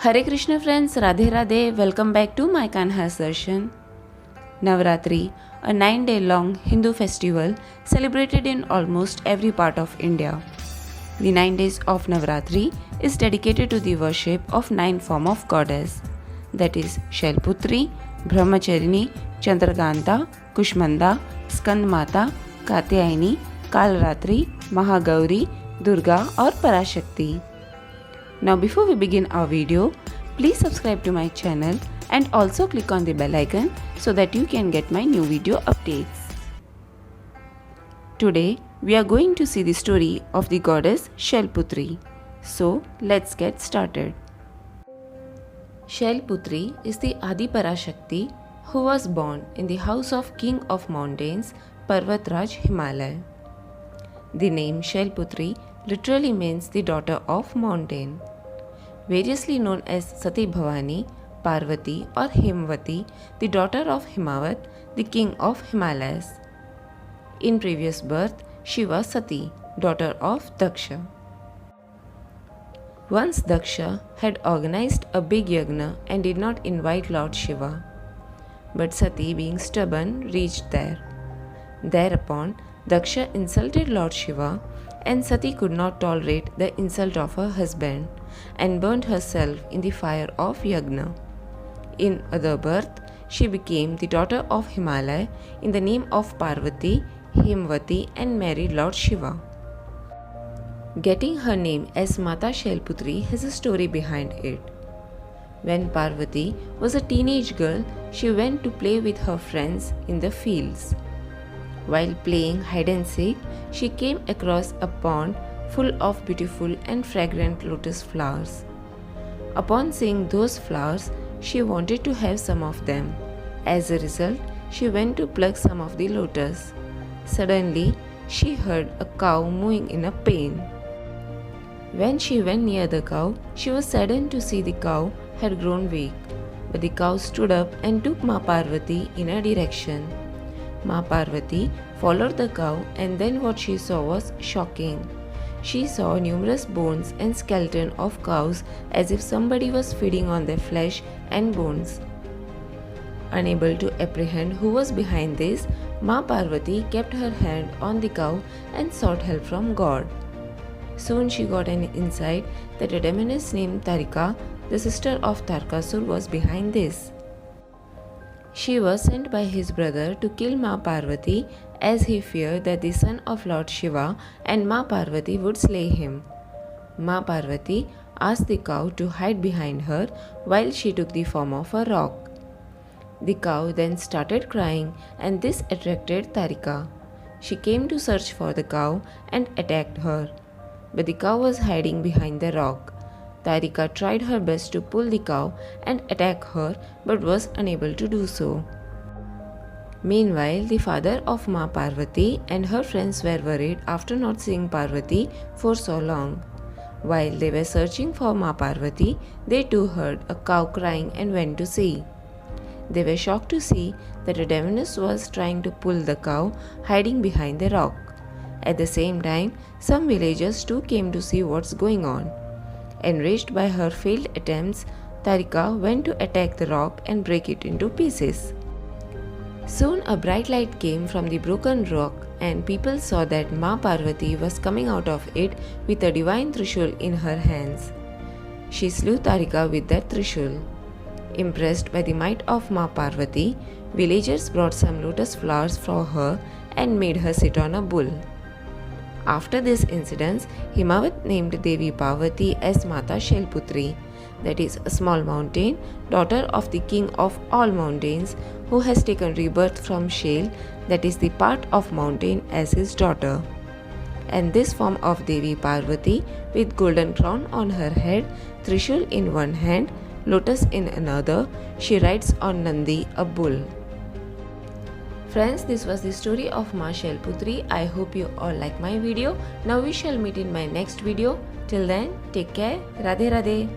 Hare Krishna friends, Radhe Radhe, welcome back to my Kanha Darshan. Navratri, a 9-day long Hindu festival celebrated in almost every part of India. The 9 days of Navratri is dedicated to the worship of 9 forms of goddess, that is Shailputri, Brahmacharini, Chandraganta, Kushmanda, Skandmata, Katyayani, Kalratri, Mahagauri, Durga or Parashakti. Now before we begin our video, please subscribe to my channel and also click on the bell icon so that you can get my new video updates. Today we are going to see the story of the goddess Shailputri. So let's get started. Shailputri is the Adi Parashakti who was born in the house of King of Mountains Parvatraj Himalaya. The name Shailputri literally means the daughter of mountain. Variously known as Sati Bhavani, Parvati or Himvati, the daughter of Himawat, the king of Himalayas. In previous birth, she was Sati, daughter of Daksha. Once Daksha had organized a big yagna and did not invite Lord Shiva. But Sati, being stubborn, reached there. Thereupon, Daksha insulted Lord Shiva, and Sati could not tolerate the insult of her husband and burned herself in the fire of Yagna. In other birth, she became the daughter of Himalaya in the name of Parvati, Himvati and married Lord Shiva. Getting her name as Mata Shailputri has a story behind it. When Parvati was a teenage girl, she went to play with her friends in the fields. While playing hide and seek, she came across a pond full of beautiful and fragrant lotus flowers. Upon seeing those flowers, she wanted to have some of them. As a result, she went to pluck some of the lotus. Suddenly, she heard a cow mooing in a pain. When she went near the cow, she was saddened to see the cow had grown weak. But the cow stood up and took Ma Parvati in a direction. Ma Parvati followed the cow, and then what she saw was shocking. She saw numerous bones and skeleton of cows as if somebody was feeding on their flesh and bones. Unable to apprehend who was behind this, Ma Parvati kept her hand on the cow and sought help from God. Soon she got an insight that a demoness named Tarika, the sister of Tarkasur, was behind this. She was sent by his brother to kill Ma Parvati as he feared that the son of Lord Shiva and Ma Parvati would slay him. Ma Parvati asked the cow to hide behind her while she took the form of a rock. The cow then started crying, and this attracted Tarika. She came to search for the cow and attacked her. But the cow was hiding behind the rock. Tarika tried her best to pull the cow and attack her but was unable to do so. Meanwhile, the father of Ma Parvati and her friends were worried after not seeing Parvati for so long. While they were searching for Ma Parvati, they too heard a cow crying and went to see. They were shocked to see that a demoness was trying to pull the cow, hiding behind the rock. At the same time, some villagers too came to see what's going on. Enraged by her failed attempts, Tarika went to attack the rock and break it into pieces. Soon a bright light came from the broken rock, and people saw that Ma Parvati was coming out of it with a divine Trishul in her hands. She slew Tarika with that Trishul. Impressed by the might of Ma Parvati, villagers brought some lotus flowers for her and made her sit on a bull. After this incident, Himawat named Devi Parvati as Mata Shailputri, that is a small mountain, daughter of the king of all mountains, who has taken rebirth from Shail, that is the part of mountain, as his daughter. And this form of Devi Parvati, with golden crown on her head, Trishul in one hand, lotus in another, she rides on Nandi, a bull. Friends, this was the story of Ma Shailputri. I hope you all like my video. Now we shall meet in my next video. Till then, take care. Radhe Radhe.